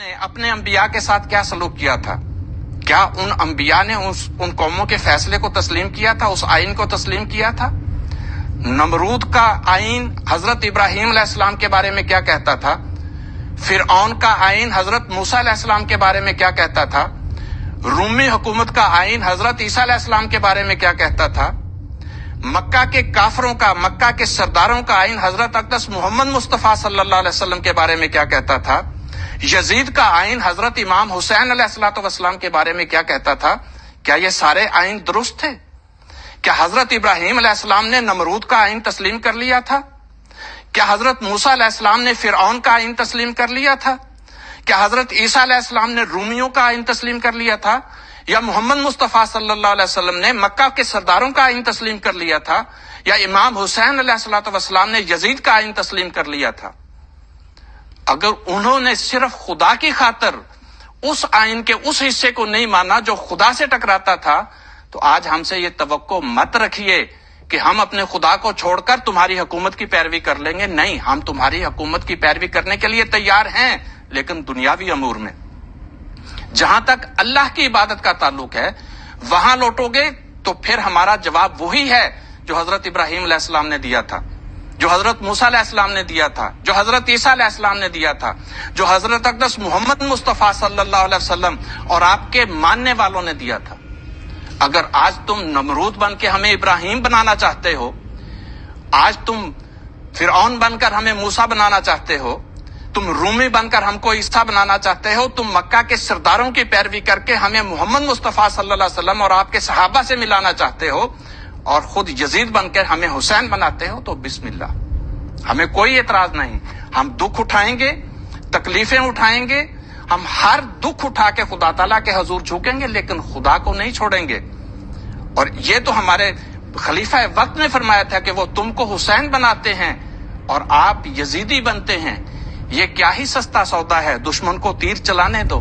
ने अपने अंबिया के साथ क्या सलूक किया था? क्या उन अंबिया ने उन कौमों के फैसले को तस्लीम किया था, उस आइन को तस्लीम किया था? नमरूद का आइन हजरत इब्राहीम अलैहिस्सलाम के बारे में क्या कहता था? फिरऔन का आइन हजरत मूसा अलैहिस्सलाम के बारे में क्या कहता था? रूमी हुकूमत का आइन हजरत ईसा अलैहिस्सलाम के बारे में क्या कहता था? मक्का के काफरों का, मक्का के सरदारों का आइन हजरत अक़दस मोहम्मद मुस्तफ़ा सल्लल्लाहु अलैहि वसल्लम के बारे में क्या कहता था? यजीद का आइन हजरत इमाम हुसैन अलैहिस्सलाम के बारे में क्या कहता था? क्या ये सारे आइन दुरुस्त थे? क्या हजरत इब्राहीम अलैहिस्सलाम ने नमरूद का आइन तस्लीम कर लिया था? क्या हजरत मूसा अलैहिस्सलाम ने फिरऔन का आइन तस्लीम कर लिया था? क्या हजरत ईसा अलैहिस्सलाम ने रूमियों का आइन तस्लीम कर लिया था? या मोहम्मद मुस्तफ़ा सल्लल्लाहु अलैहि वसल्लम ने मक्का के सरदारों का आइन तस्लीम कर लिया था? या इमाम हुसैन अलैहिस्सलाम ने यजीद का आइन तस्लीम कर लिया था? अगर उन्होंने सिर्फ खुदा की खातिर उस आइन के उस हिस्से को नहीं माना जो खुदा से टकराता था, तो आज हमसे ये तवक्को मत रखिए कि हम अपने खुदा को छोड़कर तुम्हारी हुकूमत की पैरवी कर लेंगे। नहीं, हम तुम्हारी हुकूमत की पैरवी करने के लिए तैयार हैं, लेकिन दुनियावी अमूर में। जहां तक अल्लाह की इबादत का ताल्लुक है, वहां लौटोगे तो फिर हमारा जवाब वही है जो हजरत इब्राहीम अलैहिस्सलाम ने दिया था, जो हजरत मूसा अलैहिस्सलाम ने दिया था, जो हजरत ईसा अलैहिस्सलाम ने दिया था, जो हजरत अक़दस मोहम्मद मुस्तफ़ा सल्लल्लाहु अलैहि वसल्लम और आपके मानने वालों ने दिया था। अगर आज तुम नमरूद बन के हमें इब्राहीम बनाना चाहते हो, आज तुम फिरऔन बनकर हमें मूसा बनाना चाहते हो, तुम रूमी बनकर हमको ईसा बनाना चाहते हो, तुम मक्का के सरदारों की पैरवी करके हमें मोहम्मद मुस्तफ़ा सल्लल्लाहु अलैहि वसल्लम और आपके सहाबा से मिलाना चाहते हो, और खुद यजीद बनकर हमें हुसैन बनाते हो, तो बिस्मिल्लाह, हमें कोई एतराज नहीं। हम दुख उठाएंगे, तकलीफें उठाएंगे, हम हर दुख उठा के खुदा ताला के हजूर झुकेंगे, लेकिन खुदा को नहीं छोड़ेंगे। और ये तो हमारे खलीफा वक्त ने फरमाया था कि वो तुमको हुसैन बनाते हैं और आप यजीदी बनते हैं। ये क्या ही सस्ता सौदा है, दुश्मन को तीर चलाने दो।